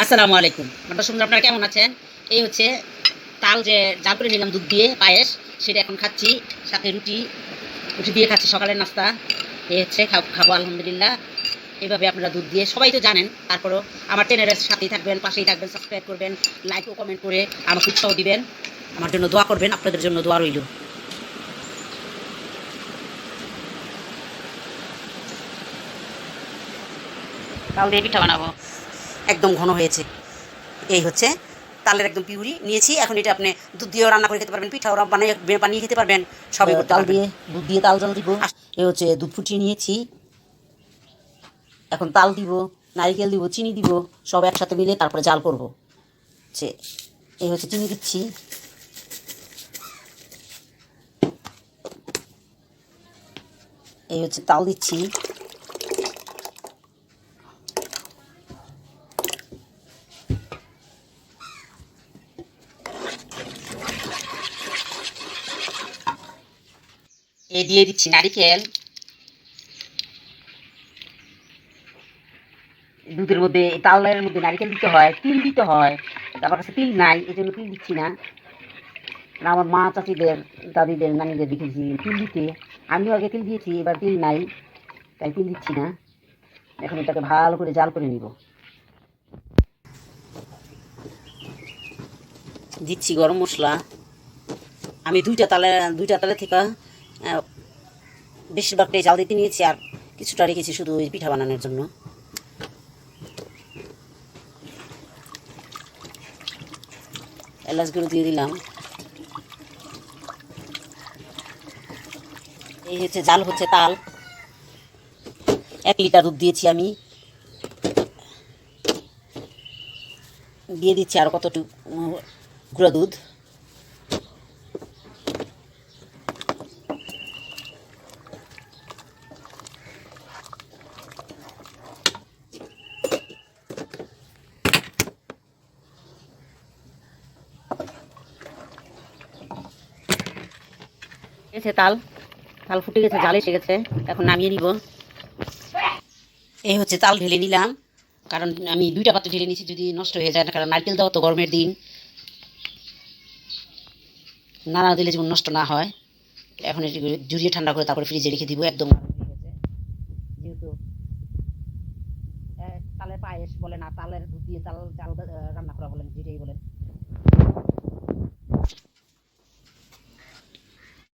আসসালামু আলাইকুম। আপনারা সুন্দর, আপনারা কেমন আছেন? এই হচ্ছে তাল যে জাল করে নিলাম দুধ দিয়ে পায়েস, সেটা এখন খাচ্ছি, সাথে রুটি রুটি দিয়ে খাচ্ছি সকালের নাস্তা। এই হচ্ছে খাবো আলহামদুলিল্লাহ। এইভাবে আপনারা দুধ দিয়ে, সবাই তো জানেন, তারপরও আমার চ্যানেলের সাথেই থাকবেন, পাশেই থাকবেন, সাবস্ক্রাইব করবেন, লাইক ও কমেন্ট করে আমাকে উৎসাহ দিবেন, আমার জন্য দোয়া করবেন, আপনাদের জন্য দোয়া রইল। তাল দিয়ে পিঠা বানাবো, একদম ঘন হয়েছে। এই হচ্ছে তালের একদম পিউরি নিয়েছি। এখন এটা আপনি দুধ দিয়েও রান্না করে খেতে পারবেন, পিঠাও বানিয়ে খেতে পারবেন, সবই তাল দিয়ে দুধ দিয়ে তাল জল দিব। এই হচ্ছে দুধ ফুটিয়ে নিয়েছি, এখন তাল দিব, নারিকেল দিব, চিনি দিব, সব একসাথে মিলে তারপরে জাল করব। এই হচ্ছে চিনি দিচ্ছি, এই হচ্ছে তাল দিচ্ছি, এই দিয়ে দিচ্ছি নারিকেল। দুধের মধ্যে, তালের মধ্যে নারিকেল দিতে হয়, তিল দিতে হয়, আমার কাছে তিল নাই, এই জন্য তিল দিচ্ছি না। আমার মা চাচিদের, দাদিদের, নানিদের দেখেছি তিল দিতে, আমিও আগে তিল দিয়েছি, এবার তিল নাই, তাই তিল দিচ্ছি না। এখন এটাকে ভালো করে জাল করে নিব। দিচ্ছি গরম মশলা। আমি দুইটা তালে থেকে বেশিরভাগটাই জাল দিতে নিয়েছি, আর কিছুটা রেখেছি শুধু ওই পিঠা বানানোর জন্য। এলাচগুলো দিয়ে দিলাম। এই হচ্ছে জাল হচ্ছে তাল, 1 লিটার দুধ দিয়েছি আমি, দিয়ে দিচ্ছি আরও কতটুকু গুঁড়া দুধ। তাল তাল ফুটে গেছে, জাল এসে গেছে, এখন নামিয়ে নিব। এই হচ্ছে তাল ঢেলে নিলাম, কারণ আমি 2টা পাত্রে ঢেলে নিয়েছি, যদি নষ্ট হয়ে যায় না, কারণ নারকেল দেওয়া তো গরমের দিন, নাড়া দিলে যেমন নষ্ট না হয়। এখন এটি জুড়িয়ে ঠান্ডা করে তারপরে ফ্রিজে রেখে দিব। একদম যেহেতু তালের পায়েস বলে না, তালের দুধ দিয়ে তাল চাল রান্না করা বলেন, যেটাই বলেন,